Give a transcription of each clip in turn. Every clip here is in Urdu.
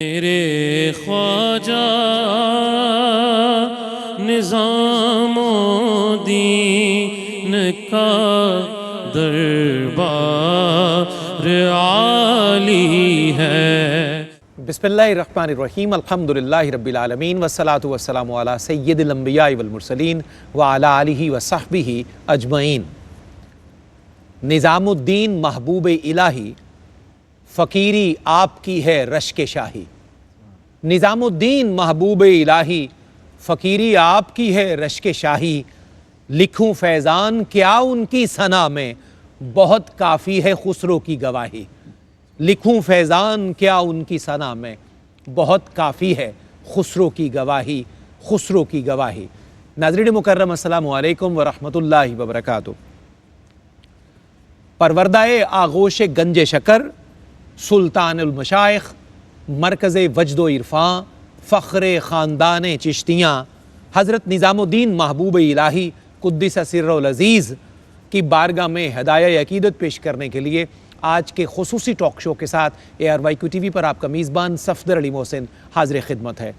میرے خواجہ نظام و دین کا دربار عالی ہے۔ بسم اللہ الرحمن الرحیم، الحمدللہ رب العالمین، والصلاة والسلام علی سید الانبیاء والمرسلین وعلی آلہ وصحبہ اجمعین۔ نظام الدین محبوب الہی، فقیری آپ کی ہے رشک شاہی۔ نظام الدین محبوب الہی، فقیری آپ کی ہے رشک شاہی۔ لکھوں فیضان کیا ان کی ثنا میں، بہت کافی ہے خسرو کی گواہی۔ لکھوں فیضان کیا ان کی ثنا میں، بہت کافی ہے خسرو کی گواہی، خسرو کی گواہی۔ ناظرین مکرم، السلام علیکم ورحمۃ اللہ وبرکاتہ۔ پروردہ آغوش گنج شکر، سلطان المشائخ، مرکز وجد و عرفاں، فخر خاندان چشتیاں، حضرت نظام الدین محبوب الہی قدس سرہ العزیز کی بارگاہ میں ہدایہ عقیدت پیش کرنے کے لیے آج کے خصوصی ٹاک شو کے ساتھ ARYQ TV پر آپ کا میزبان صفدر علی محسن حاضر خدمت ہے۔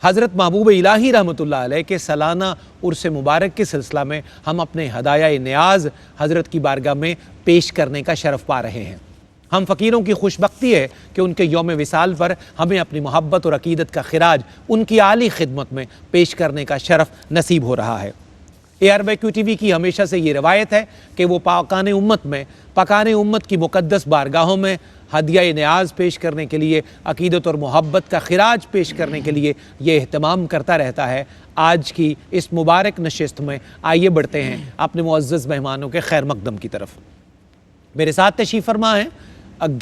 حضرت محبوب الہی رحمۃ اللہ علیہ کے سالانہ عرس مبارک کے سلسلہ میں ہم اپنے ہدایہ نیاز حضرت کی بارگاہ میں پیش کرنے کا شرف پا رہے ہیں۔ ہم فقیروں کی خوش بختی ہے کہ ان کے یوم وصال پر ہمیں اپنی محبت اور عقیدت کا خراج ان کی عالی خدمت میں پیش کرنے کا شرف نصیب ہو رہا ہے۔ ARYQ TV کی ہمیشہ سے یہ روایت ہے کہ وہ پاکان امت کی مقدس بارگاہوں میں ہدیہ نیاز پیش کرنے کے لیے، عقیدت اور محبت کا خراج پیش کرنے کے لیے یہ اہتمام کرتا رہتا ہے۔ آج کی اس مبارک نشست میں آئیے بڑھتے ہیں اپنے معزز مہمانوں کے خیر مقدم کی طرف۔ میرے ساتھ تشریف فرما ہیں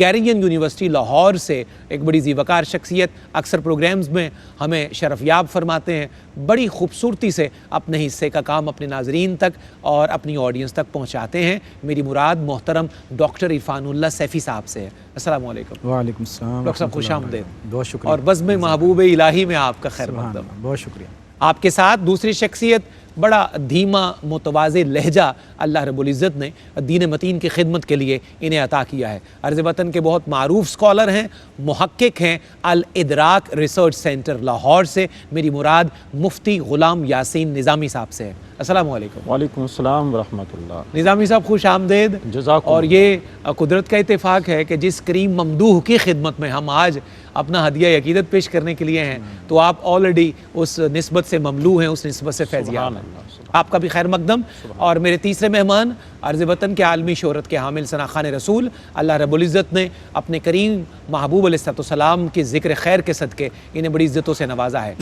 گیرین یونیورسٹی لاہور سے ایک بڑی ذی وقار شخصیت، اکثر پروگرامز میں ہمیں شرف یاب فرماتے ہیں، بڑی خوبصورتی سے اپنے حصے کا کام اپنے ناظرین تک اور اپنی آڈینس تک پہنچاتے ہیں۔ میری مراد محترم ڈاکٹر عرفان اللہ سیفی صاحب سے ہے۔ السلام علیکم۔ وعلیکم السلام ڈاکٹر صاحب خوش آمدید۔ بہت شکریہ۔ اور بزم محبوب الہی میں آپ کا خیر مقدم۔ بہت شکریہ۔ آپ کے ساتھ دوسری شخصیت، بڑا دھیما متواضع لہجہ اللہ رب العزت نے دین متین کی خدمت کے لیے انہیں عطا کیا ہے۔ عرض وطن کے بہت معروف سکولر ہیں، محقق ہیں، الادراک ریسرچ سینٹر لاہور سے میری مراد مفتی غلام یاسین نظامی صاحب سے ہے۔ السلام علیکم۔ وعلیکم السلام ورحمۃ اللہ۔ نظامی صاحب خوش آمدید۔ جزاکم اور یہ قدرت کا اتفاق ہے کہ جس کریم ممدوح کی خدمت میں ہم آج اپنا ہدیہ عقیدت پیش کرنے کے لیے ہیں تو آپ آلریڈی اس نسبت سے مملو ہیں، اس نسبت سے فیضیاب ہیں۔ آپ کا بھی خیر مقدم۔ اور میرے تیسرے مہمان، عرض وطن کے عالمی شہرت کے حامل ثنا خوان رسول، اللہ رب العزت نے اپنے کریم محبوب علیہ السلام کے ذکر خیر کے صدقے انہیں بڑی عزتوں سے نوازا ہے۔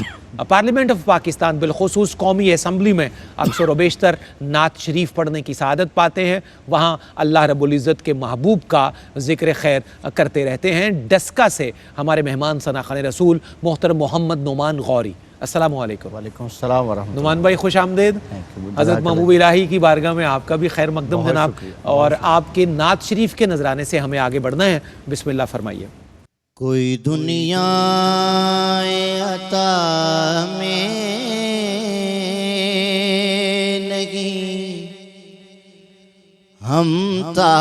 پارلیمنٹ آف پاکستان بالخصوص قومی اسمبلی میں اکثر و بیشتر نعت شریف پڑھنے کی سعادت پاتے ہیں، وہاں اللہ رب العزت کے محبوب کا ذکر خیر کرتے رہتے ہیں۔ ڈسکا سے ہمارے مہمان ثنا خوان رسول محترم محمد نعمان غوری۔ السلام علیکم۔ وعلیکم السلام ورحمۃ اللہ۔ نعمان بھائی خوش آمدید۔ حضرت محبوب الہی کی بارگاہ میں آپ کا بھی خیر مقدم جناب، اور آپ کے نعت شریف کے نذرانے سے ہمیں آگے بڑھنا ہے۔ بسم اللہ فرمائیے۔ کوئی دنیا عطا میں نہیں، ہم تا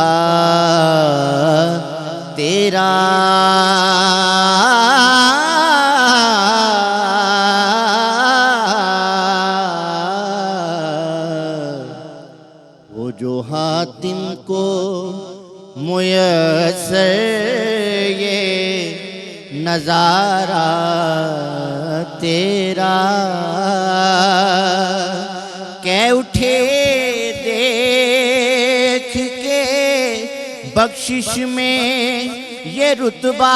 تیرا وہ جو حاتم کو میسر یہ نظارہ تیرا، کہ اٹھے دیکھ کے بخشش میں یہ رتبہ،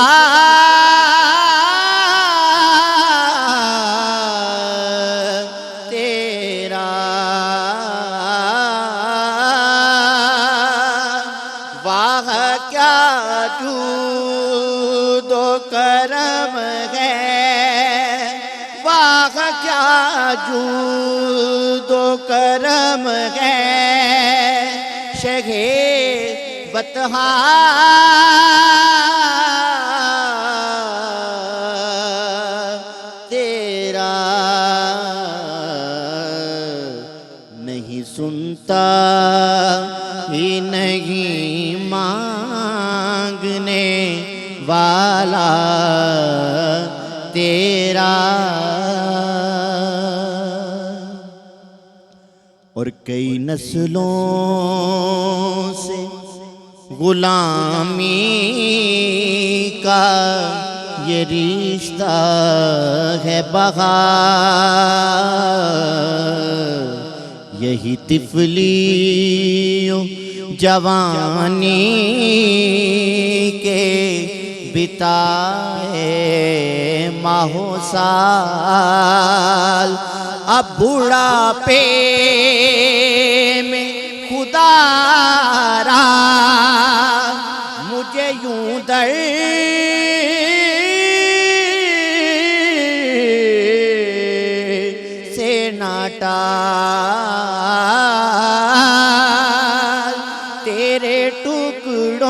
تیرا واہ کیا جود و کرم ہے، واہ کیا جود و کرم ہے، شہ بطحا تیرا، نہیں سنتا ہی نہیں مانگنے والا کئی نسلوں سے غلامی کا یہ رشتہ ہے بہار، یہی طفلیوں جوانی کے بتائے ماہ و سال، اب بڑھاپے میں خدا را مجھے یوں در سے نہ ٹال، تیرے ٹکڑوں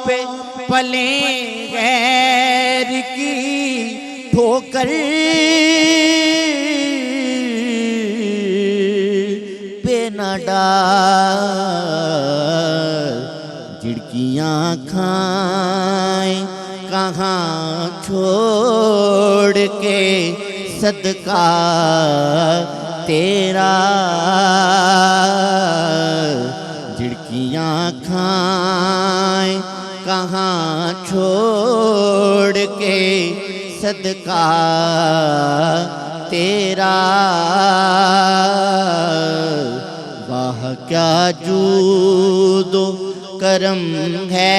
پہ پلیں غیر کی ٹھوکر پہ نہ ڈال، جھڑکیاں کھائیں کہاں چھوڑ کے صدقہ تیرا، جھڑکیاں کھائیں کہاں چھوڑ کے صدقہ تیرا، واہ کیا جود و کرم ہے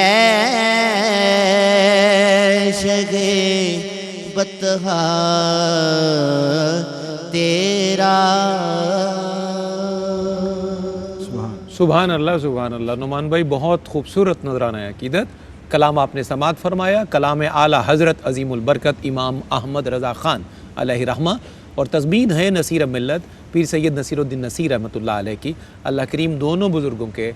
شگے بطحا تیرا۔ سبحان اللہ سبحان اللہ۔ نعمان بھائی بہت خوبصورت نذرانہ عقیدت کلام آپ نے سماعت فرمایا، کلام اعلیٰ حضرت عظیم البرکت امام احمد رضا خان علیہ رحمہ، اور تضمین ہے نصیر ملت پیر سید نصیر الدین نصیر رحمۃ اللہ علیہ کی۔ اللہ کریم دونوں بزرگوں کے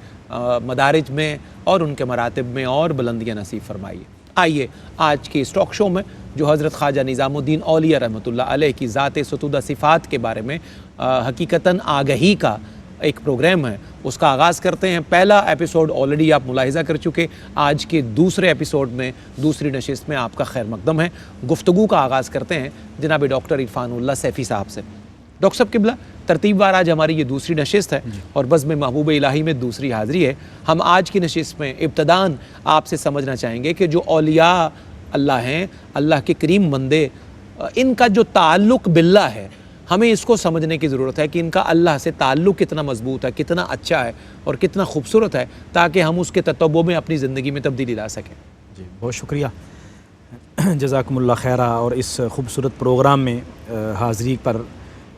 مدارج میں اور ان کے مراتب میں اور بلندیاں نصیب فرمائیے۔ آئیے آج کے اس ٹاک شو میں جو حضرت خواجہ نظام الدین اولیاء رحمۃ اللہ علیہ کی ذات ستودہ صفات کے بارے میں حقیقتاً آگہی کا ایک پروگرام ہے، اس کا آغاز کرتے ہیں۔ پہلا ایپیسوڈ آلریڈی آپ ملاحظہ کر چکے، آج کے دوسرے ایپیسوڈ میں دوسری نشست میں آپ کا خیر مقدم ہے۔ گفتگو کا آغاز کرتے ہیں جناب ڈاکٹر عرفان اللہ سیفی صاحب سے۔ ڈاکٹر صاحب قبلہ، ترتیب وار آج ہماری یہ دوسری نشست ہے اور بزم محبوب الہی میں دوسری حاضری ہے۔ ہم آج کی نشست میں ابتداً آپ سے سمجھنا چاہیں گے کہ جو اولیاء اللہ ہیں، اللہ کے کریم بندے، ان کا جو تعلق باللہ ہے، ہمیں اس کو سمجھنے کی ضرورت ہے کہ ان کا اللہ سے تعلق کتنا مضبوط ہے، کتنا اچھا ہے اور کتنا خوبصورت ہے، تاکہ ہم اس کے تتبع میں اپنی زندگی میں تبدیلی لا سکیں۔ جی بہت شکریہ، جزاکم اللہ خیرہ۔ اور اس خوبصورت پروگرام میں حاضری پر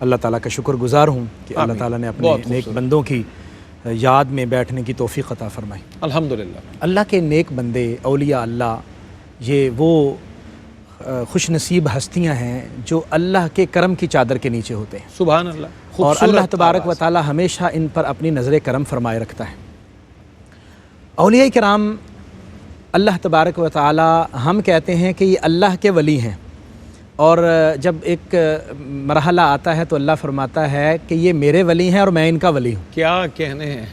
اللہ تعالیٰ کا شکر گزار ہوں کہ اللہ تعالیٰ نے اپنے نیک بندوں کی یاد میں بیٹھنے کی توفیق عطا فرمائی۔ الحمدللہ۔ اللہ کے نیک بندے، اولیاء اللہ، یہ وہ خوش نصیب ہستیاں ہیں جو اللہ کے کرم کی چادر کے نیچے ہوتے ہیں۔ سبحان اللہ۔ اور اللہ تبارک و تعالی ہمیشہ ان پر اپنی نظر کرم فرمائے رکھتا ہے۔ اولیاء کرام اللہ تبارک و تعالی، ہم کہتے ہیں کہ یہ اللہ کے ولی ہیں، اور جب ایک مرحلہ آتا ہے تو اللہ فرماتا ہے کہ یہ میرے ولی ہیں اور میں ان کا ولی ہوں۔ کیا کہنے ہیں۔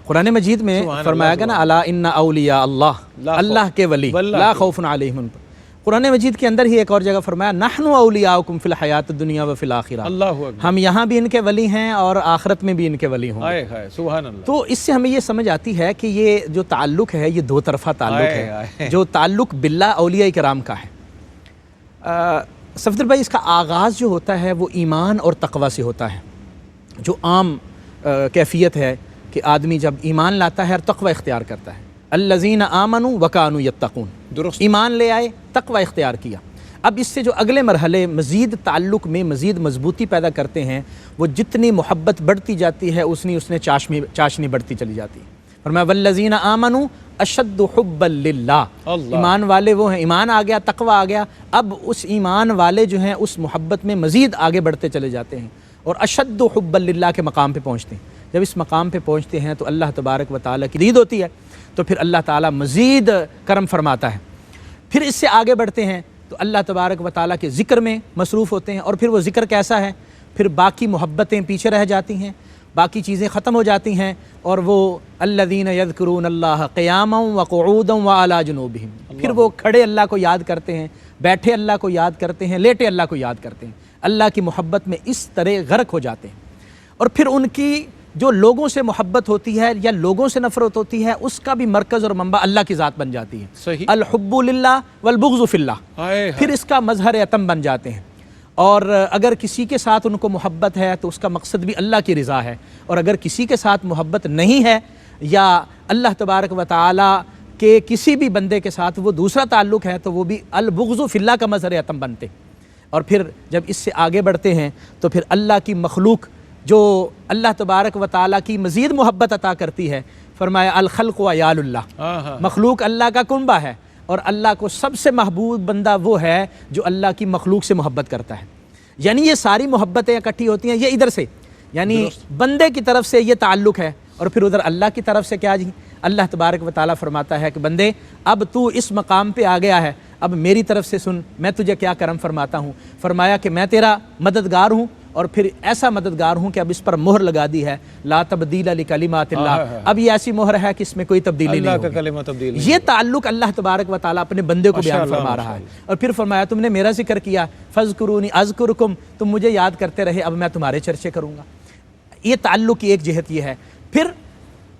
قرآن مجید میں فرمایا گیا نا، الا ان اولیاء اللہ، اللہ کے ولی لا خوف علیہم ان پر۔ قرآن مجید کے اندر ہی ایک اور جگہ فرمایا نحن اولیاؤکم فی الحیات الدنیا و فی الآخرہ، اللہ اکبر، ہم یہاں بھی ان کے ولی ہیں اور آخرت میں بھی ان کے ولی ہوں۔ ہائے ہائے سبحان اللہ۔ تو اس سے ہمیں یہ سمجھ آتی ہے کہ یہ جو تعلق ہے یہ دو طرفہ تعلق ہے، جو تعلق باللہ اولیاء کرام کا ہے۔ صفدر بھائی، اس کا آغاز جو ہوتا ہے وہ ایمان اور تقوی سے ہوتا ہے، جو عام کیفیت ہے کہ آدمی جب ایمان لاتا ہے اور تقوی اختیار کرتا ہے۔ الذین آمنوا وکانوا یتقون، درست، ایمان لے آئے، تقوی اختیار کیا۔ اب اس سے جو اگلے مرحلے مزید تعلق میں مزید مضبوطی پیدا کرتے ہیں، وہ جتنی محبت بڑھتی جاتی ہے اتنی چاشنی بڑھتی چلی جاتی ہے۔ فرمایا والذین آمنوا اشد حبا للہ، ایمان والے وہ ہیں، ایمان آ گیا، تقوی آ گیا، اب اس ایمان والے جو ہیں اس محبت میں مزید آگے بڑھتے چلے جاتے ہیں اور اشد حبا للہ کے مقام پہ پہنچتے ہیں۔ جب اس مقام پہ پہنچتے ہیں تو اللہ تبارک و تعالیٰ کی دید ہوتی ہے، تو پھر اللہ تعالیٰ مزید کرم فرماتا ہے۔ پھر اس سے آگے بڑھتے ہیں تو اللہ تبارک و تعالیٰ کے ذکر میں مصروف ہوتے ہیں، اور پھر وہ ذکر کیسا ہے، پھر باقی محبتیں پیچھے رہ جاتی ہیں، باقی چیزیں ختم ہو جاتی ہیں، اور وہ الذین یذکرون اللہ قیاما وقعودا وعلی جنوبہم، پھر وہ کھڑے اللہ کو یاد کرتے ہیں، بیٹھے اللہ کو یاد کرتے ہیں، لیٹے اللہ کو یاد کرتے ہیں، اللہ کی محبت میں اس طرح غرق ہو جاتے ہیں، اور پھر ان کی جو لوگوں سے محبت ہوتی ہے یا لوگوں سے نفرت ہوتی ہے اس کا بھی مرکز اور منبع اللہ کی ذات بن جاتی ہے۔ صحیح۔ الحب للہ والبغض فی اللہ، ہائے پھر اس کا مظہر عتم بن جاتے ہیں، اور اگر کسی کے ساتھ ان کو محبت ہے تو اس کا مقصد بھی اللہ کی رضا ہے، اور اگر کسی کے ساتھ محبت نہیں ہے یا اللہ تبارک و تعالی کے کسی بھی بندے کے ساتھ وہ دوسرا تعلق ہے تو وہ بھی البغض فی اللہ کا مظہر عتم بنتے۔ اور پھر جب اس سے آگے بڑھتے ہیں تو پھر اللہ کی مخلوق جو اللہ تبارک و تعالیٰ کی مزید محبت عطا کرتی ہے، فرمایا الخلق و عیال اللہ، مخلوق اللہ کا کنبہ ہے، اور اللہ کو سب سے محبوب بندہ وہ ہے جو اللہ کی مخلوق سے محبت کرتا ہے۔ یعنی یہ ساری محبتیں اکٹھی ہوتی ہیں یہ ادھر سے، یعنی بندے کی طرف سے یہ تعلق ہے، اور پھر ادھر اللہ کی طرف سے کیا جی، اللہ تبارک و تعالیٰ فرماتا ہے کہ بندے اب تو اس مقام پہ آ گیا ہے، اب میری طرف سے سن میں تجھے کیا کرم فرماتا ہوں۔ فرمایا کہ میں تیرا مددگار ہوں، اور پھر ایسا مددگار ہوں کہ اب اس پر مہر لگا دی ہے، لا تبدیل لکلمات اللہ، اب یہ ایسی مہر ہے کہ اس میں کوئی تبدیلی نہیں اللہ کا ہوگی۔ کلمہ تبدیل نہیں۔ یہ تعلق اللہ تبارک و تعالیٰ اپنے بندے کو بیان فرما رہا ہے، اور پھر فرمایا تم نے میرا ذکر کیا، فاذکرونی اذکرکم، تم مجھے یاد کرتے رہے اب میں تمہارے چرچے کروں گا۔ یہ تعلق کی ایک جہت یہ ہے۔ پھر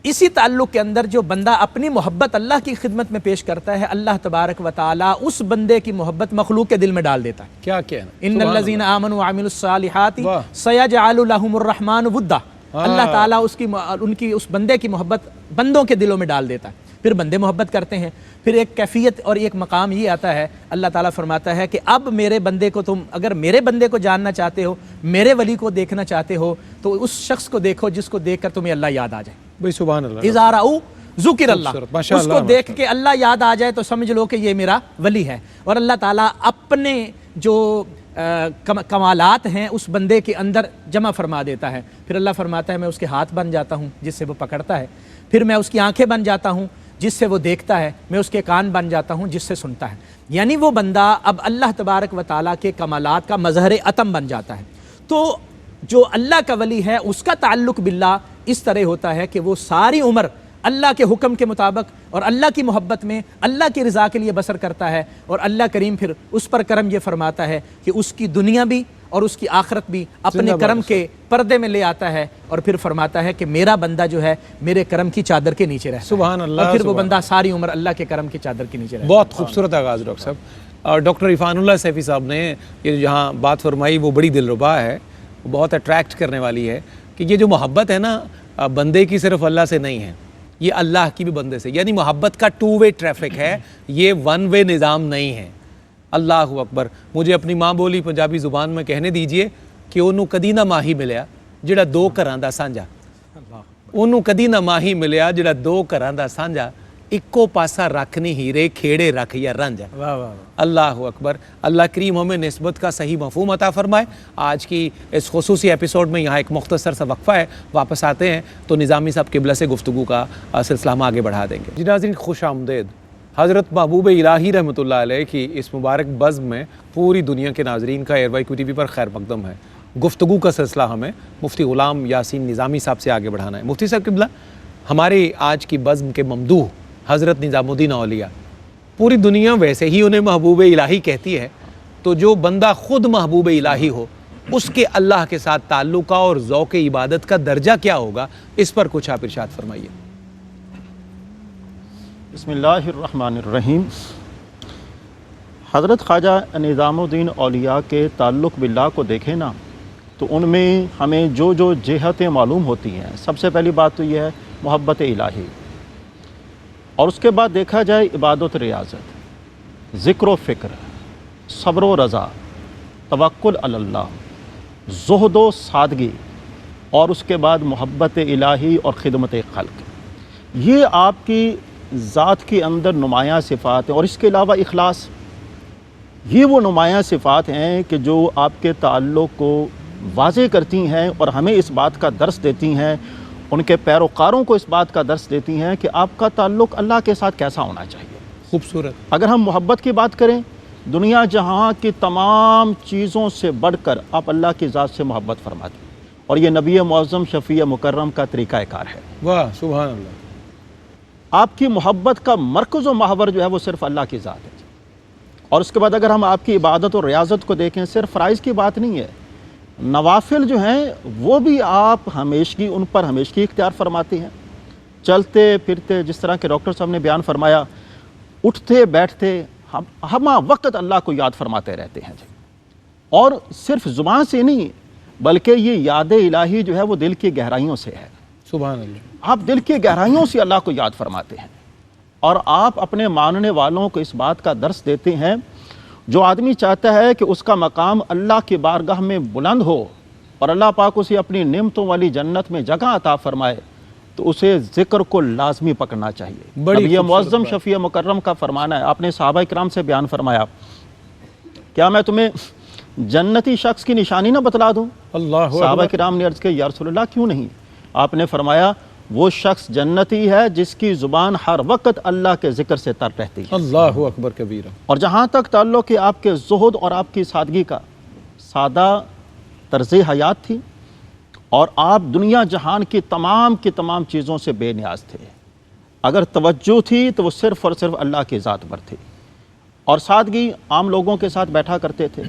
اسی تعلق کے اندر جو بندہ اپنی محبت اللہ کی خدمت میں پیش کرتا ہے، اللہ تبارک و تعالیٰ اس بندے کی محبت مخلوق کے دل میں ڈال دیتا ہے۔ کیا کہنا، ان الذین آمنوا وعملوا الصالحات سیجعل لهم الرحمن ودا، اللہ تعالیٰ اس بندے کی محبت بندوں کے دلوں میں ڈال دیتا ہے، پھر بندے محبت کرتے ہیں۔ پھر ایک کیفیت اور ایک مقام یہ آتا ہے، اللہ تعالیٰ فرماتا ہے کہ اب میرے بندے کو تم اگر میرے بندے کو جاننا چاہتے ہو، میرے ولی کو دیکھنا چاہتے ہو، تو اس شخص کو دیکھو جس کو دیکھ کر تمہیں اللہ یاد آ جائے۔ بھئی سبحان اللہ، اذا رأوا ذکر اللہ، ماشاء اس اللہ، کو دیکھ کے اللہ یاد آ جائے تو سمجھ لو کہ یہ میرا ولی ہے۔ اور اللہ تعالیٰ اپنے جو کمالات ہیں اس بندے کے اندر جمع فرما دیتا ہے۔ پھر اللہ فرماتا ہے میں اس کے ہاتھ بن جاتا ہوں جس سے وہ پکڑتا ہے، پھر میں اس کی آنکھیں بن جاتا ہوں جس سے وہ دیکھتا ہے، میں اس کے کان بن جاتا ہوں جس سے سنتا ہے۔ یعنی وہ بندہ اب اللہ تبارک و تعالیٰ کے کمالات کا مظہر عتم بن جاتا ہے۔ تو جو اللہ کا ولی ہے اس کا تعلق باللہ اس طرح ہوتا ہے کہ وہ ساری عمر اللہ کے حکم کے مطابق اور اللہ کی محبت میں اللہ کی رضا کے لیے بسر کرتا ہے، اور اللہ کریم پھر اس پر کرم یہ فرماتا ہے کہ اس کی دنیا بھی اور اس کی آخرت بھی اپنے کرم کے پردے میں لے آتا ہے، اور پھر فرماتا ہے کہ میرا بندہ جو ہے میرے کرم کی چادر کے نیچے رہتا ہے۔ سبحان اللہ، اور پھر وہ بندہ ساری عمر اللہ کے کرم کی چادر کے نیچے رہتا ہے۔ بہت خوبصورت آغاز ڈاکٹر صاحب۔ اور ڈاکٹر عرفان اللہ سیفی صاحب نے یہ جہاں بات فرمائی وہ بڑی دلربا ہے، وہ بہت اٹریکٹ کرنے والی ہے کہ یہ جو محبت ہے نا بندے کی صرف اللہ سے نہیں ہے، یہ اللہ کی بھی بندے سے، یعنی محبت کا 2 وے ٹریفک ہے، یہ 1 وے نظام نہیں ہے۔ اللہ اکبر۔ مجھے اپنی ماں بولی پنجابی زبان میں کہنے دیجئے کہ انہوں کدی نہ ماہی ملیا جڑا 2 گھراں دا سانجا، انہوں کدی نہ ماہی ملیا جڑا 2 گھراں دا سانجا، اکو پاسا رکھنی ہیرے کھیڑے رکھ یا رنجا۔ اللہ اکبر۔ اللہ کریم ہمیں نسبت کا صحیح مفہوم عطا فرمائے۔ آج کی اس خصوصی ایپیسوڈ میں یہاں ایک مختصر سا وقفہ ہے، واپس آتے ہیں تو نظامی صاحب قبلہ سے گفتگو کا سلسلہ ہم آگے بڑھا دیں گے۔ جی ناظرین، خوش آمدید۔ حضرت محبوب الہی رحمۃ اللہ علیہ کی اس مبارک بزم میں پوری دنیا کے ناظرین کا ایئر وائی کیو ٹی وی پر خیر مقدم ہے۔ گفتگو کا سلسلہ ہمیں مفتی غلام یاسین نظامی صاحب سے آگے بڑھانا ہے۔ مفتی صاحب قبلہ، ہماری آج کی بزم کے ممدوح حضرت نظام الدین اولیاء، پوری دنیا ویسے ہی انہیں محبوب الہی کہتی ہے، تو جو بندہ خود محبوب الہی ہو اس کے اللہ کے ساتھ تعلق کا اور ذوق عبادت کا درجہ کیا ہوگا، اس پر کچھ آپ ارشاد فرمائیے۔ بسم اللہ الرحمن الرحیم۔ حضرت خواجہ نظام الدین اولیاء کے تعلق باللہ کو دیکھیں نا تو ان میں ہمیں جو جہتیں معلوم ہوتی ہیں، سب سے پہلی بات تو یہ ہے محبت الہی، اور اس کے بعد دیکھا جائے عبادت ریاضت، ذکر و فکر، صبر و رضا، توکل علی اللہ، زہد و سادگی، اور اس کے بعد محبت الہی اور خدمت خلق۔ یہ آپ کی ذات کے اندر نمایاں صفات ہیں، اور اس کے علاوہ اخلاص، یہ وہ نمایاں صفات ہیں کہ جو آپ کے تعلق کو واضح کرتی ہیں اور ہمیں اس بات کا درس دیتی ہیں، ان کے پیروکاروں کو اس بات کا درس دیتی ہیں کہ آپ کا تعلق اللہ کے ساتھ کیسا ہونا چاہیے۔ خوبصورت۔ اگر ہم محبت کی بات کریں، دنیا جہاں کی تمام چیزوں سے بڑھ کر آپ اللہ کی ذات سے محبت فرماتے ہیں، اور یہ نبی معظم شفیع مکرم کا طریقہ کار ہے۔ واہ سبحان اللہ۔ آپ کی محبت کا مرکز و محور جو ہے وہ صرف اللہ کی ذات ہے۔ اور اس کے بعد اگر ہم آپ کی عبادت اور ریاضت کو دیکھیں، صرف فرائض کی بات نہیں ہے، نوافل جو ہیں وہ بھی آپ ہمیشگی ان پر ہمیشگی اختیار فرماتے ہیں، چلتے پھرتے، جس طرح کہ ڈاکٹر صاحب نے بیان فرمایا، اٹھتے بیٹھتے ہم وقت اللہ کو یاد فرماتے رہتے ہیں جی، اور صرف زبان سے نہیں بلکہ یہ یاد الہی جو ہے وہ دل کی گہرائیوں سے ہے۔ سبحان اللہ۔ آپ دل کی گہرائیوں سے اللہ کو یاد فرماتے ہیں، اور آپ اپنے ماننے والوں کو اس بات کا درس دیتے ہیں، جو آدمی چاہتا ہے کہ اس کا مقام اللہ کی بارگاہ میں بلند ہو اور اللہ پاک اسے اپنی نعمتوں والی جنت میں جگہ عطا فرمائے، تو اسے ذکر کو لازمی پکڑنا چاہیے۔ بڑی نبی خوبصورت معظم بات۔ شفیع مکرم کا فرمانا ہے، آپ نے صحابہ کرام سے بیان فرمایا، کیا میں تمہیں جنتی شخص کی نشانی نہ بتلا دوں؟ اللہ صحابہ اکبر۔ کرام نے عرض کیا، یا رسول اللہ کیوں نہیں؟ آپ نے فرمایا، وہ شخص جنتی ہے جس کی زبان ہر وقت اللہ کے ذکر سے تر رہتی ہے۔ اللہ اکبر کبیرہ۔ اور جہاں تک تعلق ہے آپ کے زہد اور آپ کی سادگی کا، سادہ طرز حیات تھی، اور آپ دنیا جہان کی تمام چیزوں سے بے نیاز تھے۔ اگر توجہ تھی تو وہ صرف اور صرف اللہ کی ذات پر تھی، اور سادگی، عام لوگوں کے ساتھ بیٹھا کرتے تھے،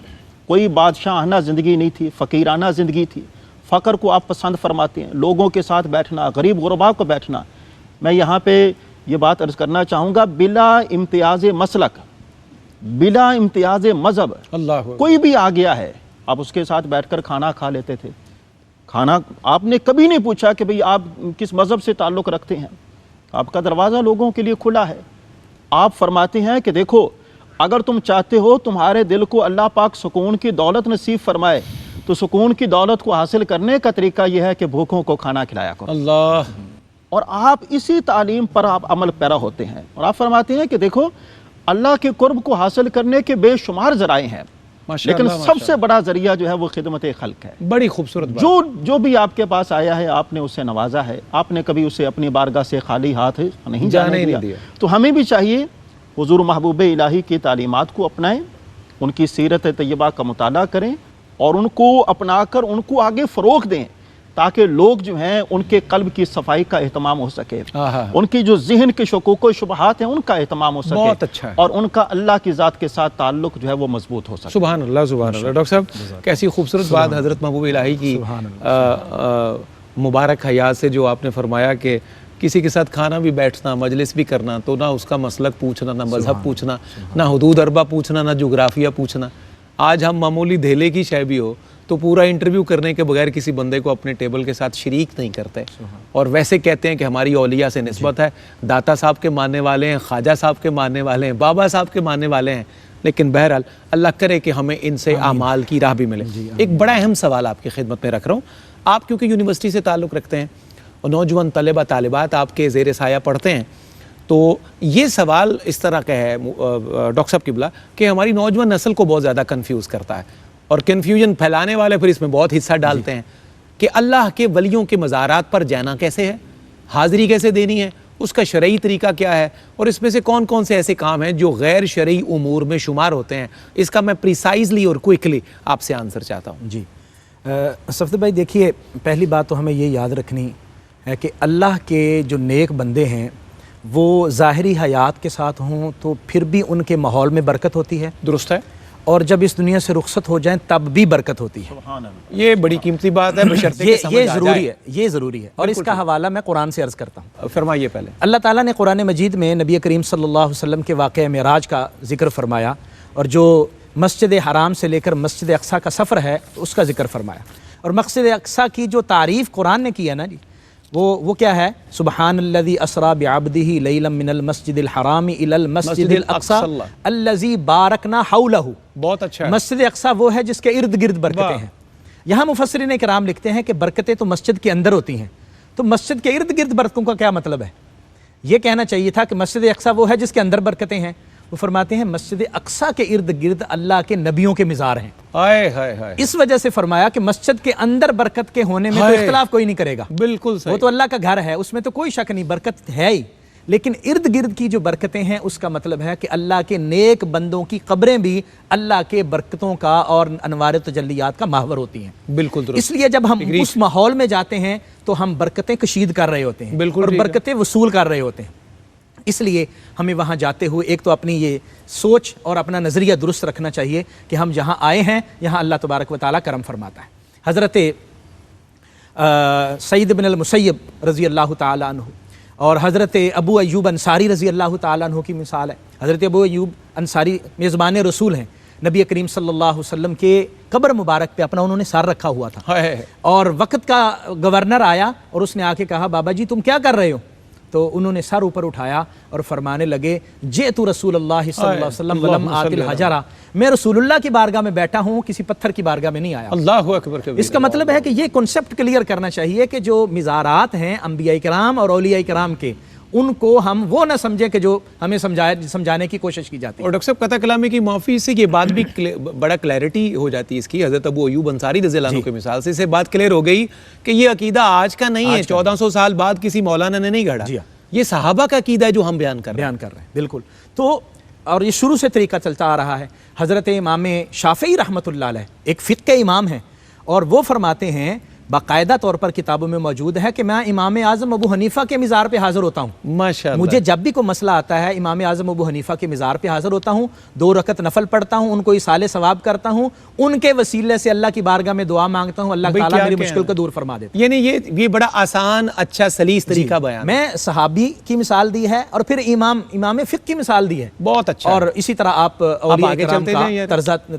کوئی بادشاہانہ زندگی نہیں تھی، فقیرانہ زندگی تھی، فقر کو آپ پسند فرماتے ہیں، لوگوں کے ساتھ بیٹھنا، غریب غربا کو بیٹھنا۔ میں یہاں پہ یہ بات عرض کرنا چاہوں گا، بلا امتیاز مسلک، بلا امتیاز مذہب، اللہ اکبر۔ کوئی بھی آ گیا ہے آپ اس کے ساتھ بیٹھ کر کھانا کھا لیتے تھے۔ کھانا آپ نے کبھی نہیں پوچھا کہ بھئی آپ کس مذہب سے تعلق رکھتے ہیں، آپ کا دروازہ لوگوں کے لیے کھلا ہے۔ آپ فرماتے ہیں کہ دیکھو، اگر تم چاہتے ہو تمہارے دل کو اللہ پاک سکون کی دولت نصیب فرمائے، تو سکون کی دولت کو حاصل کرنے کا طریقہ یہ ہے کہ بھوکوں کو کھانا کھلایا کرو۔ اللہ۔ اور آپ اسی تعلیم پر آپ عمل پیرا ہوتے ہیں، اور آپ فرماتے ہیں کہ دیکھو، اللہ کے قرب کو حاصل کرنے کے بے شمار ذرائع ہیں، لیکن سب سے بڑا ذریعہ جو ہے وہ خدمت خلق ہے۔ بڑی خوبصورت بات۔ جو بھی آپ کے پاس آیا ہے آپ نے اسے نوازا ہے، آپ نے کبھی اسے اپنی بارگاہ سے خالی ہاتھ نہیں جانے دیا۔ تو ہمیں بھی چاہیے حضور محبوب الہی کی تعلیمات کو اپنائیں، ان کی سیرت طیبہ کا مطالعہ کریں، اور ان کو اپنا کر ان کو آگے فروغ دیں، تاکہ لوگ جو ہیں ان کے قلب کی صفائی کا اہتمام ہو سکے، ان کی جو ذہن کے شکوک و شبہات ہیں ان کا اہتمام ہو سکے، بہت اچھا ہے، اور ان کا اللہ کی ذات کے ساتھ تعلق جو ہے وہ مضبوط ہو سکے۔ سبحان اللہ، سبحان اللہ۔ ڈاکٹر صاحب، کیسی خوبصورت بات حضرت محبوب الہی کی مبارک حیات سے جو آپ نے فرمایا کہ کسی کے ساتھ کھانا بھی بیٹھنا، مجلس بھی کرنا، تو نہ اس کا مسلک پوچھنا، نہ مذہب پوچھنا، نہ حدود اربع پوچھنا، نہ جغرافیہ پوچھنا۔ آج ہم معمولی دھیلے کی شے بھی ہو تو پورا انٹرویو کرنے کے بغیر کسی بندے کو اپنے ٹیبل کے ساتھ شریک نہیں کرتے، اور ویسے کہتے ہیں کہ ہماری اولیاء سے نسبت ہے، داتا صاحب کے ماننے والے ہیں، خواجہ صاحب کے ماننے والے ہیں، بابا صاحب کے ماننے والے ہیں، لیکن بہرحال اللہ کرے کہ ہمیں ان سے اعمال کی راہ بھی ملے۔ ایک بڑا اہم سوال آپ کی خدمت میں رکھ رہا ہوں، آپ کیونکہ یونیورسٹی سے تعلق رکھتے ہیں اور نوجوان طلبہ طالبات آپ کے زیر سایہ پڑھتے ہیں، تو یہ سوال اس طرح کا ہے ڈاکٹر صاحب قبلہ کہ ہماری نوجوان نسل کو بہت زیادہ کنفیوز کرتا ہے، اور کنفیوژن پھیلانے والے پھر اس میں بہت حصہ ڈالتے ہیں کہ اللہ کے ولیوں کے مزارات پر جانا کیسے ہے، حاضری کیسے دینی ہے، اس کا شرعی طریقہ کیا ہے، اور اس میں سے کون کون سے ایسے کام ہیں جو غیر شرعی امور میں شمار ہوتے ہیں۔ اس کا میں پریسائزلی اور کوئکلی آپ سے آنسر چاہتا ہوں۔ جی صفدر بھائی، دیکھیے، پہلی بات تو ہمیں یہ یاد رکھنی ہے کہ اللہ کے جو نیک بندے ہیں وہ ظاہری حیات کے ساتھ ہوں تو پھر بھی ان کے ماحول میں برکت ہوتی ہے، درست ہے، اور جب اس دنیا سے رخصت ہو جائیں تب بھی برکت ہوتی ہے۔ یہ بڑی قیمتی بات ہے، بشرطے کہ سمجھ یہ آ ضروری جائے۔ ہے، یہ ضروری ہے، اور اس کا حوالہ میں قرآن سے عرض کرتا ہوں۔ فرمائیے پہلے۔ اللہ تعالیٰ نے قرآن مجید میں نبی کریم صلی اللہ علیہ وسلم کے واقعہ معراج کا ذکر فرمایا، اور جو مسجد حرام سے لے کر مسجد اقصیٰ کا سفر ہے اس کا ذکر فرمایا، اور مسجد اقصیٰ کی جو تعریف قرآن نے کی ہے نا جی، وہ کیا ہے؟ سبحان الذی اسریٰ بعبدہ لیلا من المسجد الحرام الی المسجد الاقصیٰ الذی بارکنا حولہ۔ بہت اچھا ہے۔ مسجد اقصیٰ وہ ہے جس کے ارد گرد برکتیں ہیں۔ یہاں مفسرین کرام لکھتے ہیں کہ برکتیں تو مسجد کے اندر ہوتی ہیں، تو مسجد کے ارد گرد برکتوں کا کیا مطلب ہے؟ یہ کہنا چاہیے تھا کہ مسجد اقصیٰ وہ ہے جس کے اندر برکتیں ہیں۔ وہ فرماتے ہیں مسجد اقصیٰ کے ارد گرد اللہ کے نبیوں کے مزار ہیں۔ ہائے ہائے ہائے، اس وجہ سے فرمایا کہ مسجد کے اندر برکت کے ہونے میں تو اختلاف کوئی نہیں کرے گا، بالکل صحیح، وہ تو اللہ کا گھر ہے، اس میں تو کوئی شک نہیں، برکت ہے ہی، لیکن ارد گرد کی جو برکتیں ہیں اس کا مطلب ہے کہ اللہ کے نیک بندوں کی قبریں بھی اللہ کے برکتوں کا اور انوار تجلیات کا محور ہوتی ہیں۔ بالکل درست۔ اس لیے جب ہم اس ماحول میں جاتے ہیں تو ہم برکتیں کشید کر رہے ہوتے ہیں، بالکل، اور برکتیں وصول کر رہے ہوتے ہیں۔ اس لیے ہمیں وہاں جاتے ہوئے ایک تو اپنی یہ سوچ اور اپنا نظریہ درست رکھنا چاہیے کہ ہم جہاں آئے ہیں یہاں اللہ تبارک و تعالیٰ کرم فرماتا ہے۔ حضرت سعید بن المسیب رضی اللہ تعالیٰ عنہ اور حضرت ابو ایوب انصاری رضی اللہ تعالیٰ عنہ کی مثال ہے۔ حضرت ابو ایوب انصاری میزبان رسول ہیں، نبی کریم صلی اللہ علیہ وسلم کے قبر مبارک پہ اپنا انہوں نے سر رکھا ہوا تھا، اور وقت کا گورنر آیا اور اس نے آ کے کہا بابا جی تم کیا کر رہے ہو؟ تو انہوں نے سر اوپر اٹھایا اور فرمانے لگے جئت رسول اللہ صلی اللہ علیہ وسلم ولم آت الحجرہ، میں رسول اللہ کی بارگاہ میں بیٹھا ہوں، کسی پتھر کی بارگاہ میں نہیں آیا۔ اللہ اکبر کبیرہ۔ اس کا مطلب ہے کہ یہ کنسپٹ کلیئر کرنا چاہیے کہ جو مزارات ہیں انبیاء کرام اور اولیاء کرام کے، ان کو ہم وہ نہ سمجھیں کہ جو ہمیں سمجھانے کی کوشش کی جاتی ہے۔ اور ڈاکٹر صاحب قطع کلامی کی معافی سے یہ بات بھی بڑا کلیئرٹی ہو جاتی ہے اس کی، حضرت ابو ایوب انصاری رضی اللہ عنہ کی مثال سے بات کلیئر ہو گئی کہ یہ عقیدہ آج کا نہیں ہے، 1400 سال بعد کسی مولانا نے نہیں گھڑا، یہ صحابہ کا عقیدہ ہے جو ہم بیان کر رہے ہیں۔ بالکل۔ تو اور یہ شروع سے طریقہ چلتا آ رہا ہے۔ حضرت امام شافعی رحمۃ اللہ علیہ ایک فقہ امام ہیں، اور وہ فرماتے ہیں باقاعدہ طور پر کتابوں میں موجود ہے کہ میں امام اعظم ابو حنیفہ کے مزار پہ حاضر ہوتا ہوں۔ ماشاءاللہ۔ مجھے جب بھی کوئی مسئلہ آتا ہے امام اعظم ابو حنیفہ کے مزار پہ حاضر ہوتا ہوں، 2 رکعت نفل پڑھتا ہوں، ان کو ایصال ثواب کرتا ہوں، ان کے وسیلے سے اللہ کی بارگاہ میں دعا مانگتا ہوں، اللہ تعالیٰ میری مشکل کو دور فرما دیتا ہے۔ یعنی یہ بڑا آسان اچھا سلیس طریقہ بیان، میں صحابی کی مثال دی ہے اور پھر امام فقہ کی مثال دی ہے، بہت اچھا۔ اور اسی طرح آپ اولیاء کرام کا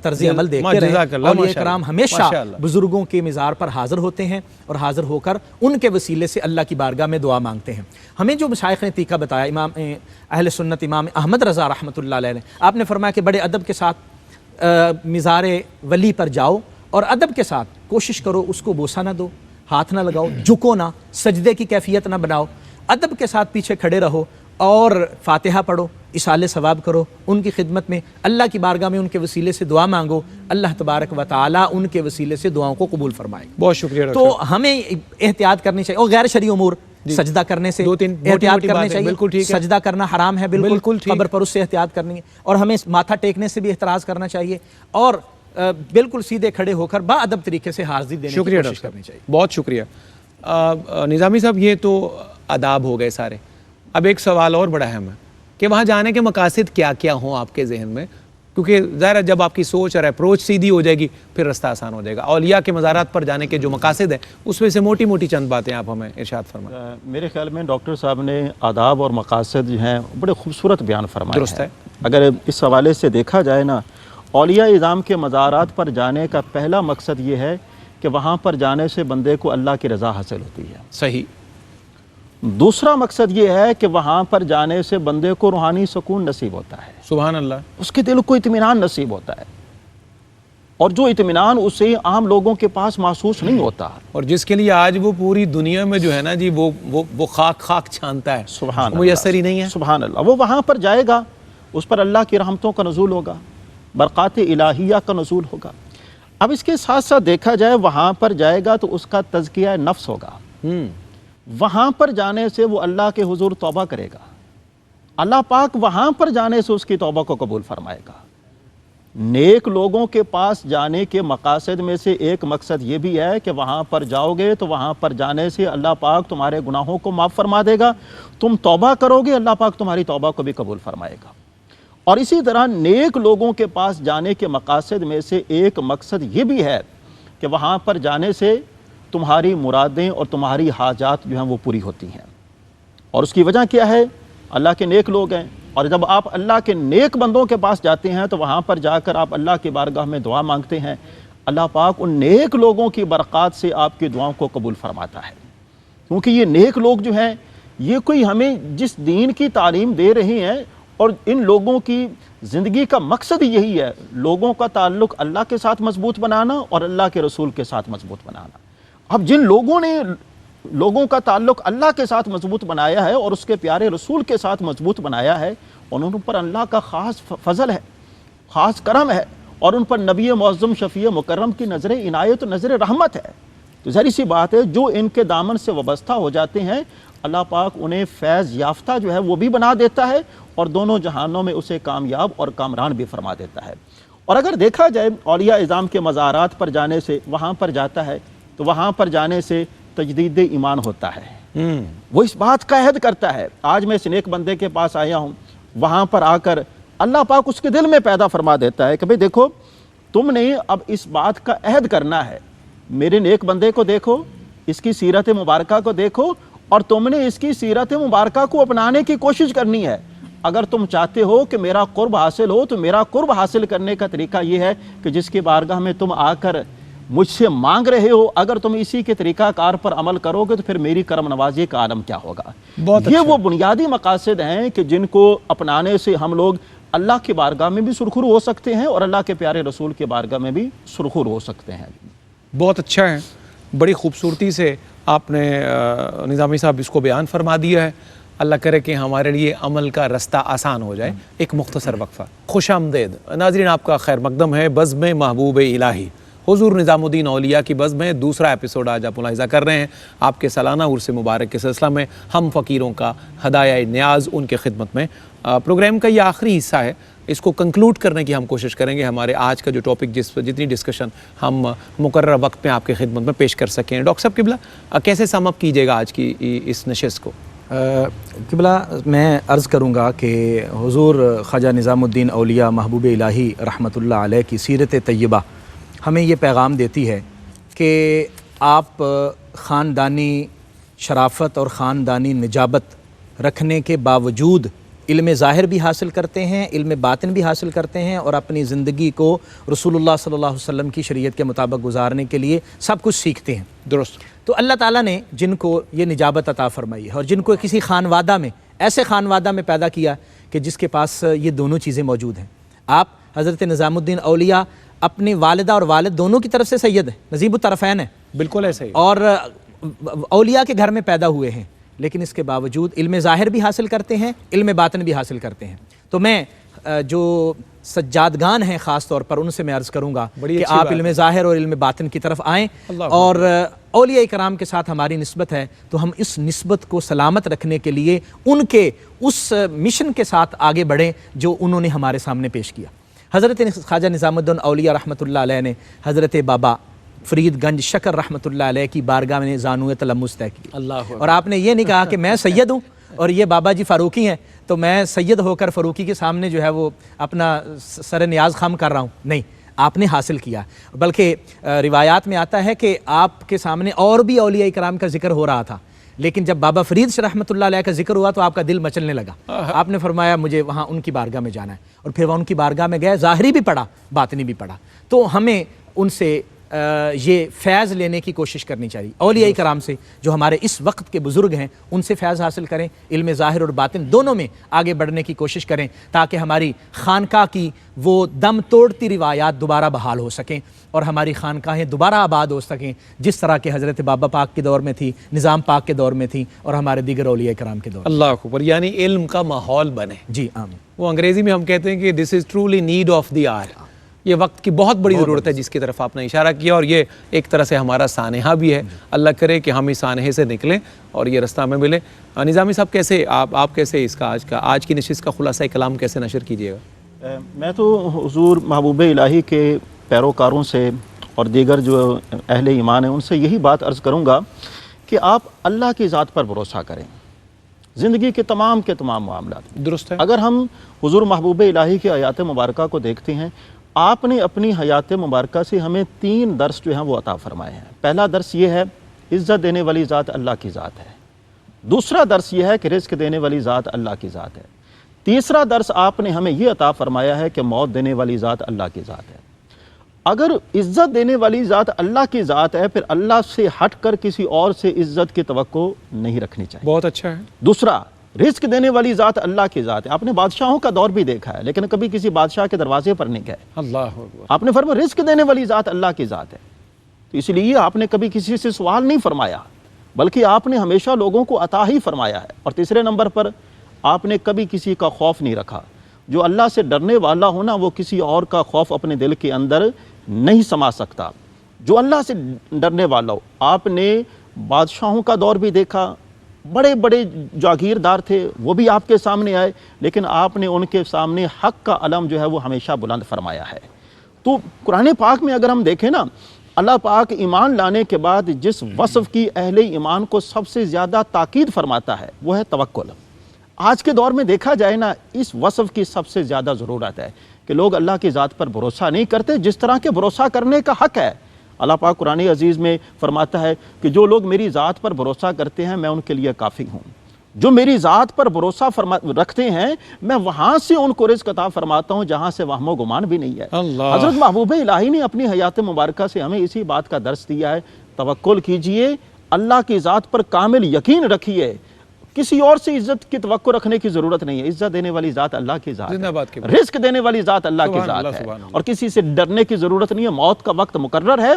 طرز عمل دیکھتے رہیں۔ اولیاء کرام ہمیشہ بزرگوں کے مزار پر حاضر ہوتے ہیں اور حاضر ہو کر ان کے وسیلے سے اللہ کی بارگاہ میں دعا مانگتے ہیں۔ ہمیں جو مشائخ نے طریقہ بتایا، امام اہل سنت امام احمد رضا رحمۃ اللہ علیہ نے، آپ نے فرمایا کہ بڑے ادب کے ساتھ مزار ولی پر جاؤ اور ادب کے ساتھ کوشش کرو اس کو بوسہ نہ دو، ہاتھ نہ لگاؤ، جھکو نہ، سجدے کی کیفیت نہ بناؤ، ادب کے ساتھ پیچھے کھڑے رہو اور فاتحہ پڑھو، اصال ثواب کرو، ان کی خدمت میں اللہ کی بارگاہ میں ان کے وسیلے سے دعا مانگو، اللہ تبارک و تعالیٰ ان کے وسیلے سے دعاؤں کو قبول فرمائے۔ بہت شکریہ۔ تو ہمیں احتیاط کرنی چاہیے، اور غیر شرعی امور سجدہ کرنے سے احتیاط کرنی چاہیے، سجدہ کرنا حرام ہے بالکل، قبر پر اس سے احتیاط کرنی ہے، اور ہمیں ماتھا ٹیکنے سے بھی احتراز کرنا چاہیے، اور بالکل سیدھے کھڑے ہو کر با ادب طریقے سے حاضری دینے کی کوشش کرنی چاہیے۔ بہت شکریہ نظامی صاحب، یہ تو آداب ہو گئے سارے۔ اب ایک سوال اور بڑا اہم ہے کہ وہاں جانے کے مقاصد کیا کیا ہوں آپ کے ذہن میں، کیونکہ ظاہر ہے جب آپ کی سوچ اور اپروچ سیدھی ہو جائے گی پھر رستہ آسان ہو جائے گا۔ اولیاء کے مزارات پر جانے کے جو مقاصد ہیں اس میں سے موٹی موٹی چند باتیں آپ ہمیں ارشاد فرمائیں۔ میرے خیال میں ڈاکٹر صاحب نے آداب اور مقاصد جو ہیں بڑے خوبصورت بیان فرمائے ہیں۔ درست ہے۔ اگر اس حوالے سے دیکھا جائے نا، اولیاء اعظام کے مزارات پر جانے کا پہلا مقصد یہ ہے کہ وہاں پر جانے سے بندے کو اللہ کی رضا حاصل ہوتی ہے۔ صحیح۔ دوسرا مقصد یہ ہے کہ وہاں پر جانے سے بندے کو روحانی سکون نصیب ہوتا ہے، سبحان اللہ، اس کے دل کو اطمینان نصیب ہوتا ہے، اور جو اطمینان اسے عام لوگوں کے پاس محسوس نہیں ہوتا، اور جس کے لیے آج وہ پوری دنیا میں جو ہے نا جی وہ خاک چھانتا ہے، سبحان اللہ، میسر ہی نہیں ہے۔ سبحان اللہ، وہ وہاں پر جائے گا، اس پر اللہ کی رحمتوں کا نزول ہوگا، برکات الہیہ کا نزول ہوگا۔ اب اس کے ساتھ ساتھ دیکھا جائے وہاں پر جائے گا تو اس کا تزکیہ نفس ہوگا، وہاں پر جانے سے وہ اللہ کے حضور توبہ کرے گا، اللہ پاک وہاں پر جانے سے اس کی توبہ کو قبول فرمائے گا۔ نیک لوگوں کے پاس جانے کے مقاصد میں سے ایک مقصد یہ بھی ہے کہ وہاں پر جاؤ گے تو وہاں پر جانے سے اللہ پاک تمہارے گناہوں کو معاف فرما دے گا، تم توبہ کرو گے اللہ پاک تمہاری توبہ کو بھی قبول فرمائے گا۔ اور اسی طرح نیک لوگوں کے پاس جانے کے مقاصد میں سے ایک مقصد یہ بھی ہے کہ وہاں پر جانے سے تمہاری مرادیں اور تمہاری حاجات جو ہیں وہ پوری ہوتی ہیں، اور اس کی وجہ کیا ہے؟ اللہ کے نیک لوگ ہیں، اور جب آپ اللہ کے نیک بندوں کے پاس جاتے ہیں تو وہاں پر جا کر آپ اللہ کی بارگاہ میں دعا مانگتے ہیں، اللہ پاک ان نیک لوگوں کی برکات سے آپ کی دعاؤں کو قبول فرماتا ہے، کیونکہ یہ نیک لوگ جو ہیں یہ کوئی ہمیں جس دین کی تعلیم دے رہے ہیں، اور ان لوگوں کی زندگی کا مقصد یہی ہے، لوگوں کا تعلق اللہ کے ساتھ مضبوط بنانا اور اللہ کے رسول کے ساتھ مضبوط بنانا۔ اب جن لوگوں نے لوگوں کا تعلق اللہ کے ساتھ مضبوط بنایا ہے اور اس کے پیارے رسول کے ساتھ مضبوط بنایا ہے، انہوں پر اللہ کا خاص فضل ہے، خاص کرم ہے، اور ان پر نبی معظم شفیع مکرم کی نظر عنایت و نظر رحمت ہے۔ تو ظاہر سی بات ہے جو ان کے دامن سے وابستہ ہو جاتے ہیں اللہ پاک انہیں فیض یافتہ جو ہے وہ بھی بنا دیتا ہے، اور دونوں جہانوں میں اسے کامیاب اور کامران بھی فرما دیتا ہے۔ اور اگر دیکھا جائے اولیاء اعظام کے مزارات پر جانے سے، وہاں پر جاتا ہے تو وہاں پر جانے سے تجدید ایمان ہوتا ہے، وہ اس بات کا عہد کرتا ہے. آج میں اس نیک بندے کے پاس آیا ہوں, وہاں پر آ کر اللہ پاک اس کے دل میں پیدا فرما دیتا ہے کہ بھئی دیکھو تم نے اب اس بات کا عہد کرنا ہے, میرے نیک بندے کو دیکھو, اس کی سیرت مبارکہ کو دیکھو, اور تم نے اس کی سیرت مبارکہ کو اپنانے کی کوشش کرنی ہے. اگر تم چاہتے ہو کہ میرا قرب حاصل ہو تو میرا قرب حاصل کرنے کا طریقہ یہ ہے کہ جس کی بارگاہ میں تم آ کر مجھ سے مانگ رہے ہو, اگر تم اسی کے طریقہ کار پر عمل کرو گے تو پھر میری کرم نوازی کا عالم کیا ہوگا. یہ وہ بنیادی مقاصد ہیں کہ جن کو اپنانے سے ہم لوگ اللہ کی بارگاہ میں بھی سرخرو ہو سکتے ہیں اور اللہ کے پیارے رسول کی بارگاہ میں بھی سرخرو ہو سکتے ہیں. بہت اچھا ہے, بڑی خوبصورتی سے آپ نے نظامی صاحب اس کو بیان فرما دیا ہے. اللہ کرے کہ ہمارے لیے عمل کا رستہ آسان ہو جائے. ایک مختصر وقفہ. خوش آمدید ناظرین, آپ کا خیر مقدم ہے بزم محبوب الہی. حضور نظام الدین اولیاء کی بزم میں دوسرا ایپیسوڈ آج آپ ملاحظہ کر رہے ہیں. آپ کے سالانہ عرس مبارک کے سلسلہ میں ہم فقیروں کا ہدایہ نیاز ان کے خدمت میں. پروگرام کا یہ آخری حصہ ہے, اس کو کنکلوڈ کرنے کی ہم کوشش کریں گے. ہمارے آج کا جو ٹاپک جتنی ڈسکشن ہم مقررہ وقت میں آپ کے خدمت میں پیش کر سکیں. ڈاکٹر صاحب قبلہ کیسے سم اپ کیجیے گا آج کی اس نشست کو؟ قبلہ میں عرض کروں گا کہ حضور خواجہ نظام الدین اولیاء محبوب الہی رحمۃ اللہ علیہ کی سیرت طیبہ ہمیں یہ پیغام دیتی ہے کہ آپ خاندانی شرافت اور خاندانی نجابت رکھنے کے باوجود علم ظاہر بھی حاصل کرتے ہیں, علم باطن بھی حاصل کرتے ہیں, اور اپنی زندگی کو رسول اللہ صلی اللہ علیہ وسلم کی شریعت کے مطابق گزارنے کے لیے سب کچھ سیکھتے ہیں. درست. تو اللہ تعالیٰ نے جن کو یہ نجابت عطا فرمائی ہے اور جن کو کسی خانوادہ میں ایسے خانوادہ میں پیدا کیا کہ جس کے پاس یہ دونوں چیزیں موجود ہیں. آپ حضرت نظام الدین اولیاء اپنی والدہ اور والد دونوں کی طرف سے سید ہیں, نظیب الطرفین ہیں. بالکل ایسے ہی. اور اولیاء کے گھر میں پیدا ہوئے ہیں, لیکن اس کے باوجود علم ظاہر بھی حاصل کرتے ہیں, علم باطن بھی حاصل کرتے ہیں. تو میں جو سجادگان ہیں خاص طور پر ان سے میں عرض کروں گا کہ آپ علم ظاہر اور علم باطن کی طرف آئیں, اور اولیاء کرام کے ساتھ ہماری نسبت ہے تو ہم اس نسبت کو سلامت رکھنے کے لیے ان کے اس مشن کے ساتھ آگے بڑھیں جو انہوں نے ہمارے سامنے پیش کیا. حضرت خواجہ نظام الدین اولیاء رحمۃ اللہ علیہ نے حضرت بابا فرید گنج شکر رحمۃ اللہ علیہ کی بارگاہ میں زانو تلمس طے کی. اور آپ نے یہ نہیں کہا کہ میں سید ہوں اور یہ بابا جی فاروقی ہیں تو میں سید ہو کر فاروقی کے سامنے جو ہے وہ اپنا سر نیاز خم کر رہا ہوں. نہیں, آپ نے حاصل کیا. بلکہ روایات میں آتا ہے کہ آپ کے سامنے اور بھی اولیاء کرام کا ذکر ہو رہا تھا, لیکن جب بابا فرید رحمۃ اللہ علیہ کا ذکر ہوا تو آپ کا دل مچلنے لگا. آپ نے فرمایا مجھے وہاں ان کی بارگاہ میں جانا ہے, اور پھر وہاں ان کی بارگاہ میں گئے, ظاہری بھی پڑھا باطنی بھی پڑھا. تو ہمیں ان سے یہ فیض لینے کی کوشش کرنی چاہیے. اولیاء کرام سے جو ہمارے اس وقت کے بزرگ ہیں ان سے فیض حاصل کریں, علم ظاہر اور باطن دونوں میں آگے بڑھنے کی کوشش کریں تاکہ ہماری خانقاہ کی وہ دم توڑتی روایات دوبارہ بحال ہو سکیں اور ہماری خانقاہیں دوبارہ آباد ہو سکیں جس طرح کہ حضرت بابا پاک کے دور میں تھی, نظام پاک کے دور میں تھی, اور ہمارے دیگر اولیاء کرام کے دور. اللہ اکبر. یعنی علم کا ماحول بنے. جی آمین. وہ انگریزی میں ہم کہتے ہیں کہ this is truly need of the hour. یہ وقت کی بہت بڑی ضرورت ہے جس کی طرف آپ نے اشارہ کیا, اور یہ ایک طرح سے ہمارا سانحہ بھی ہے. اللہ کرے کہ ہم اس سانحے سے نکلیں اور یہ رستہ ہمیں ملے. نظامی صاحب کیسے آپ کیسے اس کا آج کی نشست کا خلاصہ کلام کیسے نشر کیجیے گا؟ میں تو حضور محبوب الہی کے پیروکاروں سے اور دیگر جو اہل ایمان ہیں ان سے یہی بات عرض کروں گا کہ آپ اللہ کی ذات پر بھروسہ کریں زندگی کے تمام معاملات. درست ہے. اگر ہم حضور محبوب الہی کی آیات مبارکہ کو دیکھتے ہیں, آپ نے اپنی حیات مبارکہ سے ہمیں 3 درس جو ہیں وہ عطا فرمائے ہیں. پہلا درس یہ ہے عزت دینے والی ذات اللہ کی ذات ہے. دوسرا درس یہ ہے کہ رزق دینے والی ذات اللہ کی ذات ہے. تیسرا درس آپ نے ہمیں یہ عطا فرمایا ہے کہ موت دینے والی ذات اللہ کی ذات ہے. اگر عزت دینے والی ذات اللہ کی ذات ہے پھر اللہ سے ہٹ کر کسی اور سے عزت کی توقع نہیں رکھنی چاہیے. بہت اچھا ہے. دوسرا, رزق دینے والی ذات اللہ کی ذات ہے. آپ نے بادشاہوں کا دور بھی دیکھا ہے لیکن کبھی کسی بادشاہ کے دروازے پر نہیں گئے. اللہ اکبر. آپ نے فرمایا رزق دینے والی ذات اللہ کی ذات ہے, تو اس لیے آپ نے کبھی کسی سے سوال نہیں فرمایا بلکہ آپ نے ہمیشہ لوگوں کو عطا ہی فرمایا ہے. اور تیسرے نمبر پر آپ نے کبھی کسی کا خوف نہیں رکھا. جو اللہ سے ڈرنے والا ہونا وہ کسی اور کا خوف اپنے دل کے اندر نہیں سما سکتا. جو اللہ سے ڈرنے والا ہو. آپ نے بادشاہوں کا دور بھی دیکھا, بڑے بڑے جاگیردار تھے وہ بھی آپ کے سامنے آئے لیکن آپ نے ان کے سامنے حق کا علم جو ہے وہ ہمیشہ بلند فرمایا ہے. تو قرآن پاک میں اگر ہم دیکھیں نا اللہ پاک ایمان لانے کے بعد جس وصف کی اہل ایمان کو سب سے زیادہ تاکید فرماتا ہے وہ ہے توکل۔ آج کے دور میں دیکھا جائے نا، اس وصف کی سب سے زیادہ ضرورت ہے کہ لوگ اللہ کی ذات پر بھروسہ نہیں کرتے جس طرح کے بھروسہ کرنے کا حق ہے۔ اللہ پاک قرآن عزیز میں فرماتا ہے کہ جو لوگ میری ذات پر بھروسہ کرتے ہیں میں ان کے لیے کافی ہوں۔ جو میری ذات پر بھروسہ رکھتے ہیں میں وہاں سے ان کو رزق عطا فرماتا ہوں جہاں سے وہم و گمان بھی نہیں ہے۔ اللہ۔ حضرت محبوب الہی نے اپنی حیات مبارکہ سے ہمیں اسی بات کا درس دیا ہے، توکل کیجئے، اللہ کی ذات پر کامل یقین رکھیے، کسی اور سے عزت کی توقع رکھنے کی ضرورت نہیں ہے۔ عزت دینے والی ذات اللہ کی ذات زندہ باد کے ہے، بعد۔ رزق دینے والی ذات اللہ کی ذات ہے، اور کسی سے ڈرنے کی ضرورت نہیں ہے۔ موت کا وقت مقرر ہے،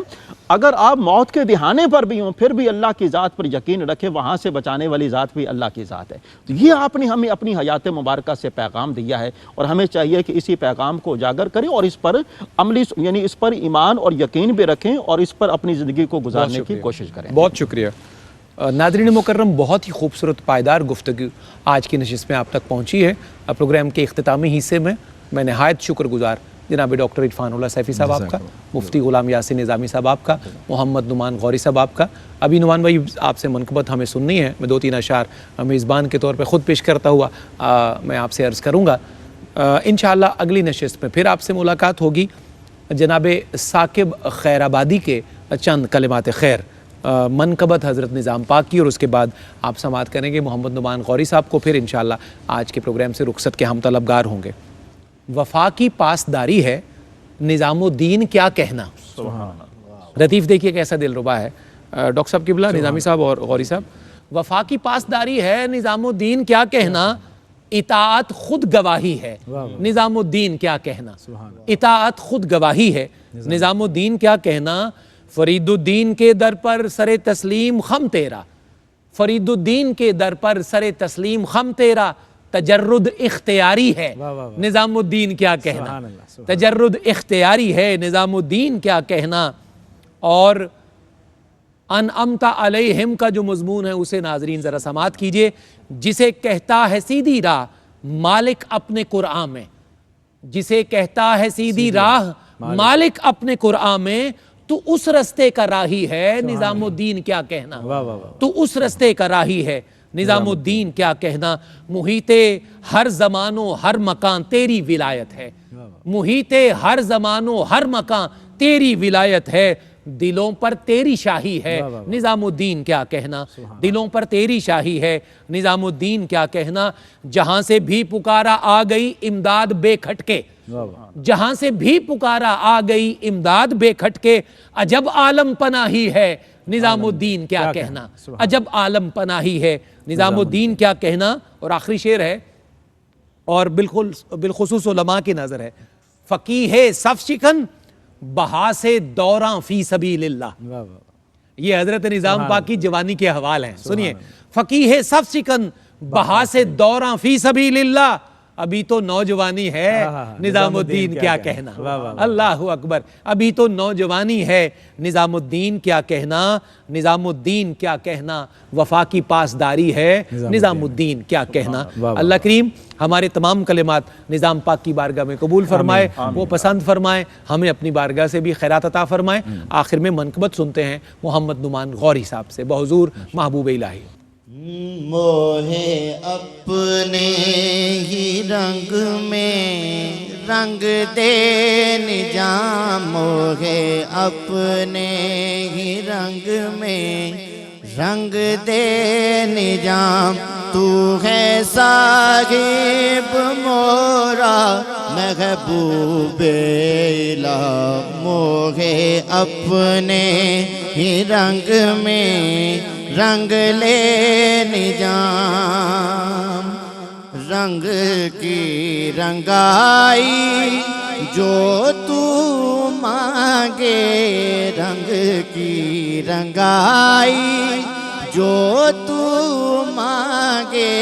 اگر آپ موت کے دہانے پر بھی ہوں پھر بھی اللہ کی ذات پر یقین رکھے، وہاں سے بچانے والی ذات بھی اللہ کی ذات ہے۔ تو یہ آپ نے ہمیں اپنی حیات مبارکہ سے پیغام دیا ہے، اور ہمیں چاہیے کہ اسی پیغام کو اجاگر کریں اور اس پر عملی یعنی اس پر ایمان اور یقین بھی رکھیں اور اس پر اپنی زندگی کو گزارنے کی کوشش کریں۔ بہت شکریہ ناظرین مکرم، بہت ہی خوبصورت پائیدار گفتگو آج کی نشست میں آپ تک پہنچی ہے۔ پروگرام کے اختتامی حصے میں میں نہایت شکر گزار جناب ڈاکٹر عرفان اللہ سیفی صاحب آپ کا، مفتی غلام یاسین نظامی صاحب آپ کا، محمد نعمان غوری صاحب آپ کا۔ ابھی نعمان بھائی آپ سے منقبت ہمیں سننی ہے، میں 2-3 اشعار میزبان کے طور پہ خود پیش کرتا ہوا میں آپ سے عرض کروں گا۔ انشاءاللہ اگلی نشست میں پھر آپ سے ملاقات ہوگی۔ جناب ثاقب خیر آبادی کے چند کلمات خیر منقبت حضرت نظام پاک کی، اور اس کے بعد آپ سماعت کریں گے محمد نعمان غوری صاحب کو۔ پھر انشاءاللہ آج کے پروگرام سے رخصت کے ہم طلبگار ہوں گے۔ وفا کی پاسداری ہے نظام الدین کیا کہنا۔ لطیف دیکھیے کیسا دلربا ہے ڈاکٹر صاحب قبلہ، نظامی صاحب اور غوری صاحب۔ وفا کی پاسداری ہے نظام الدین کیا کہنا، اطاعت خود گواہی ہے نظام الدین کیا کہنا، اطاعت خود گواہی ہے نظام الدین کیا کہنا۔ فرید الدین کے در پر سر تسلیم خم تیرا، فرید الدین کے در پر سر تسلیم خم تیرا، تجرد اختیاری ہے نظام الدین کیا کہنا، تجرد اختیاری ہے نظام الدین کیا کہنا۔ اور انعمت علیہم کا جو مضمون ہے اسے ناظرین ذرا سماعت کیجئے۔ جسے کہتا ہے سیدھی راہ مالک اپنے قرآن میں، جسے کہتا ہے سیدھی راہ مالک اپنے قرآن میں، تو اس رستے کا راہی ہے نظام الدین کیا کہنا، تو اس رستے کا راہی ہے نظام الدین کیا کہنا۔ محیط ہر زمان و ہر مکان تیری ولایت ہے، محیط ہر زمان و ہر مکان تیری ولایت ہے، دلوں پر تیری شاہی ہے نظام الدین کیا کہنا، دلوں پر تیری شاہی ہے نظام الدین کیا کہنا۔ جہاں سے بھی پکارا آ گئی امداد بے کھٹکے، جہاں سے بھی پکارا آ گئی امداد بے کھٹکے، عجب عالم پناہی ہے نظام الدین کیا کہنا، عجب عالم پناہی ہے نظام الدین کیا کہنا۔ اور آخری شعر ہے اور بالخصوص علماء کی نظر ہے، فقیہ صف شکن بہا سے دوراں فی سبیل اللہ، یہ حضرت نظام پاک کی جوانی کے حوال ہیں، سنیے، فقیہ صف شکن بہا سے دوراں فی سبیل اللہ، ابھی تو نوجوانی ہے نظام الدین کیا کہنا، اللہ اکبر، ابھی تو نوجوانی ہے نظام الدین کیا کہنا، نظام الدین کیا کہنا، وفا کی پاسداری ہے نظام الدین کیا کہنا۔ اللہ کریم ہمارے تمام کلمات نظام پاک کی بارگاہ میں قبول فرمائے، وہ پسند فرمائے، ہمیں اپنی بارگاہ سے بھی خیرات عطا فرمائے۔ آخر میں منقبت سنتے ہیں محمد نعمان غوری صاحب سے بحضور محبوب الہی۔ موہے اپنے ہی رنگ میں رنگ دے نجام، موہے اپنے ہی رنگ میں رنگ دے نجام، تو ہے صاحب مورا محبوب الہ، موہے اپنے ہی رنگ میں رنگ لے نجام، رنگ کی رنگائی جو تو مانگے، رنگ کی رنگائی جو تو مانگے،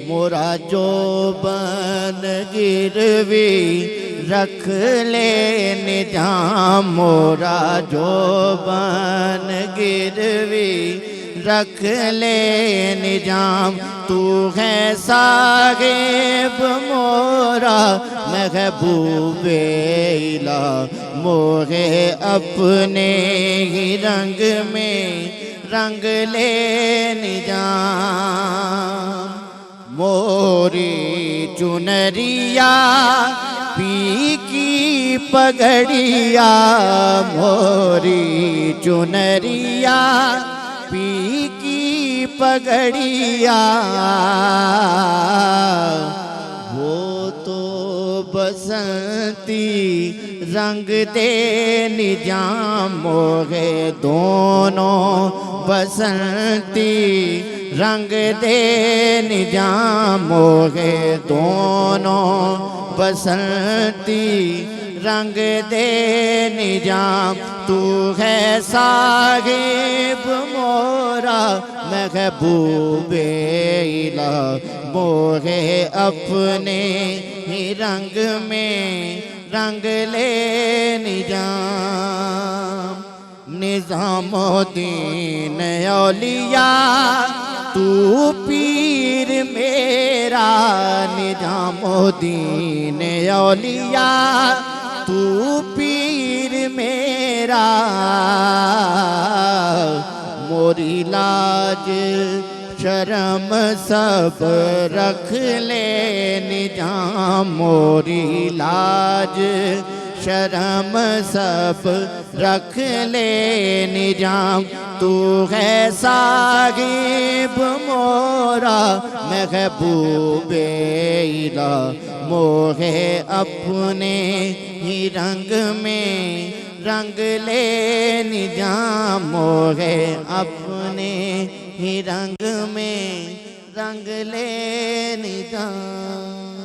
مورا جو بن گروی رکھ لے نجام، مورا جو بن گروی رکھ لے نظام تو ہے صاحب مورا محبوب الہ موہے اپنے ہی رنگ میں رنگ لے نظام موری چنریا پی کی پگڑیا موری چنریا پی کی پگڑیا وہ تو بسنتی رنگ دے نظام موہے دونوں بسنتی رنگ دے نظام موہے دونوں بسنتی رنگ دے نظام تو ہے صاحب مورا محبوب الہ موہے اپنے ہی رنگ میں رنگ لے نظام نظام الدین اولیاء تو پیر میرا نظام الدین اولیاء تو پیر میرا موری لاج شرم سب رکھ لے نظام موری لاج شرم سب رکھ لے نظام تو ہے صاحب مورا محبوب الہ موہے اپنے ہی رنگ میں رنگ لے نظام موہے اپنے ہی رنگ میں رنگ لے نظام